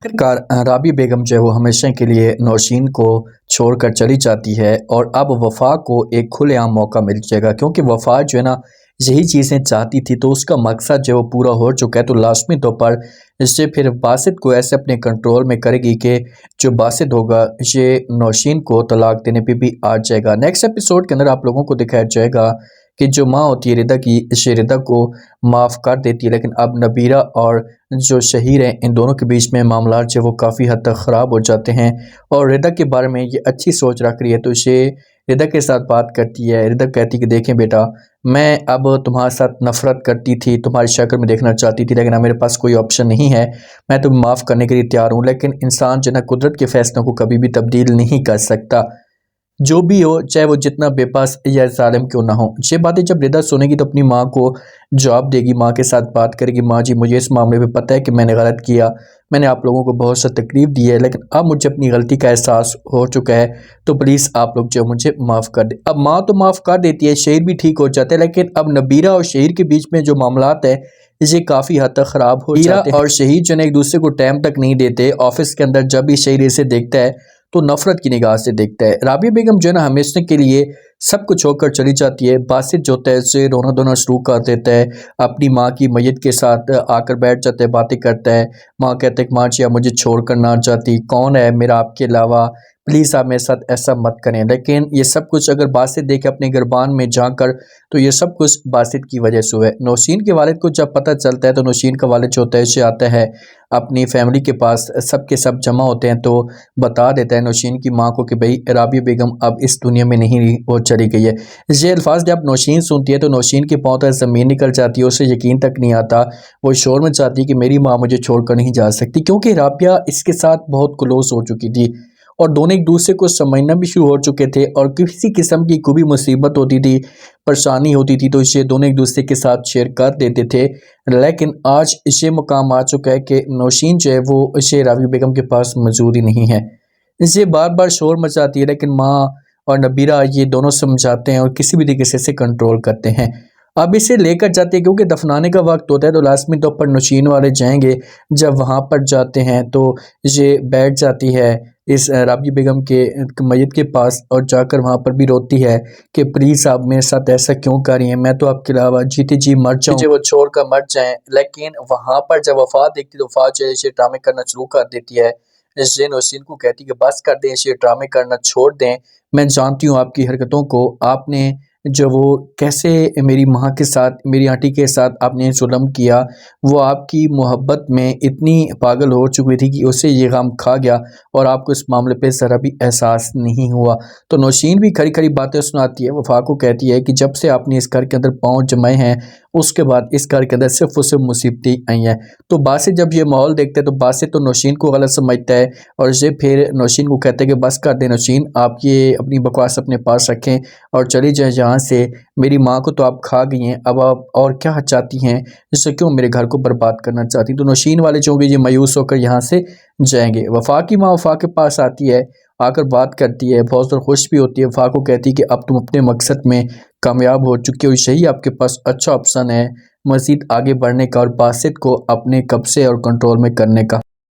आखिरकार राबी बेगम जो है वो हमेशा के लिए नौशीन को छोड़कर चली जाती है और अब वफ़ा को एक खुलेआम मौका मिल जाएगा, क्योंकि वफ़ा जो है ना यही चीज़ें चाहती थी, तो उसका मकसद जो है वो पूरा हो चुका है। तो लाज़मी तौर पर इससे फिर बासित को ऐसे अपने कंट्रोल में करेगी कि जो बासित होगा ये नौशीन को तलाक देने पे भी आ जाएगा। नेक्स्ट एपिसोड के अंदर आप लोगों को दिखाया जाएगा कि जो माँ होती है रिदा की, ये रिदा को माफ़ कर देती है, लेकिन अब नबीरा और जो शहीर हैं इन दोनों के बीच में मामला जो वो काफ़ी हद तक ख़राब हो जाते हैं और रिदा के बारे में ये अच्छी सोच रख रही है। तो ये रिदा के साथ बात करती है। रिदा कहती है कि देखें बेटा, मैं अब तुम्हारे साथ नफ़रत करती थी, तुम्हारी शक्ल में देखना चाहती थी, लेकिन अब मेरे पास कोई ऑप्शन नहीं है। मैं तुम्हें माफ़ करने के लिए तैयार हूँ, लेकिन इंसान जो है ना कुदरत के फ़ैसलों को कभी भी तब्दील नहीं कर सकता। जो भी हो, चाहे वो जितना बेपास या ज़ालिम क्यों ना हो। ये बातें जब रिदा सुनेगी तो अपनी माँ को जवाब देगी, माँ के साथ बात करेगी। माँ जी, मुझे इस मामले में पता है कि मैंने गलत किया, मैंने आप लोगों को बहुत सा तकलीफ़ दी है, लेकिन अब मुझे अपनी गलती का एहसास हो चुका है, तो प्लीज़ आप लोग जो मुझे माफ़ कर दें। अब माँ तो माफ़ कर देती है, शहीर भी ठीक हो जाता है, लेकिन अब नबीरा और शहीर के बीच में जो मामलात है ये काफ़ी हद तक ख़राब हो जाते हैं और शहीर जो है एक दूसरे को टाइम तक नहीं देते। ऑफिस के अंदर जब भी शहीर इसे देखता है तो नफरत की निगाह से देखता है। राबिया बेगम जो है ना हमेशा के लिए सब कुछ छोड़कर चली जाती है। बासित जो होता है उससे रोना धोना शुरू कर देता है, अपनी माँ की मैयत के साथ आकर बैठ जाता है, बातें करता है। माँ कहते हैं कि माँ जी आप मुझे छोड़ कर ना जाती, कौन है मेरा आपके अलावा, प्लीज़ आप मेरे साथ ऐसा मत करें। लेकिन ये सब कुछ अगर बासित देखे अपने गिरबान में जाकर, तो ये सब कुछ बासित की वजह से हुआ है। नौशीन के वालिद को जब पता चलता है तो नौशीन का वालिद जो होता है उसे आता है अपनी फैमिली के पास, सब के सब जमा होते हैं, तो बता देता है नौशीन की माँ को कि भाई राबिया बेगम अब इस दुनिया में नहीं रही, वो चली गई है। ये अल्फाज जब नौशीन सुनती है तो नौशीन के पाँव तक ज़मीन निकल जाती है, उसे यकीन तक नहीं आता। वो शोर में चाहती है कि मेरी माँ मुझे छोड़कर नहीं जा सकती, क्योंकि राबिया इसके साथ बहुत क्लोज हो चुकी थी और दोनों एक दूसरे को समझना भी शुरू हो चुके थे और किसी किस्म की कोई भी मुसीबत होती थी, परेशानी होती थी, तो इसे दोनों एक दूसरे के साथ शेयर कर देते थे। लेकिन आज इसे मुकाम आ चुका है कि नौशीन जो है वो इसे राबिया बेगम के पास मौजूद ही नहीं है। इसे बार बार शोर मचाती है, लेकिन माँ और नबीरा ये दोनों समझाते हैं और किसी भी तरीके से इसे कंट्रोल करते हैं। अब इसे लेकर जाते हैं क्योंकि दफनाने का वक्त होता है, तो लाजमी तौर पर नौशीन वाले जाएंगे। जब वहाँ पर जाते हैं तो ये बैठ जाती है इस राबिया बेगम के मैयत के पास और जाकर वहाँ पर भी रोती है कि प्लीज़ आप मेरे साथ ऐसा क्यों कर रही हैं, मैं तो आपके अलावा जीते जी मर जाऊँ, मुझे वो छोड़ कर मर जाएँ। लेकिन वहाँ पर जब वफ़ात देखती तो वफ़ात जो है इसे ड्रामे करना शुरू कर देती है। ज़ेन नौशीन को कहती है कि बस कर दें, इसे ड्रामे करना छोड़ दें, मैं जानती हूँ आपकी हरकतों को, आपने जो वो कैसे मेरी माँ के साथ, मेरी आंटी के साथ आपने जुल्म किया, वो आपकी मोहब्बत में इतनी पागल हो चुकी थी कि उसे ये गम खा गया और आपको इस मामले पे ज़रा भी एहसास नहीं हुआ। तो नौशीन भी खरी खरी बातें सुनाती है, वफ़ा को कहती है कि जब से आपने इस घर के अंदर पाँव जमाए हैं उसके बाद इस घर के अंदर सिर्फ और सिर्फ मुसीबतें आई हैं। तो बासित जब ये माहौल देखते हैं तो बासित तो नौशीन को गलत समझता है और ये फिर नौशीन को कहते हैं कि बस कर दें नौशीन, आप ये अपनी बकवास अपने पास रखें और चली जाएं यहाँ से, मेरी माँ को तो आप खा गई हैं, अब आप और क्या चाहती हैं, जिससे क्यों मेरे घर को बर्बाद करना चाहती। तो नौशीन वाले जो भी ये मायूस होकर यहाँ से जाएंगे। वफ़ा की माँ वफ़ा के पास आती है, आकर बात करती है, बहुत ज़्यादा खुश भी होती है। वफ़ा को कहती है कि अब तुम अपने मकसद में कामयाब हो चुके हो, यही आपके पास अच्छा ऑप्शन है मज़ीद आगे बढ़ने का और बासित को अपने कब्ज़े और कंट्रोल में करने का।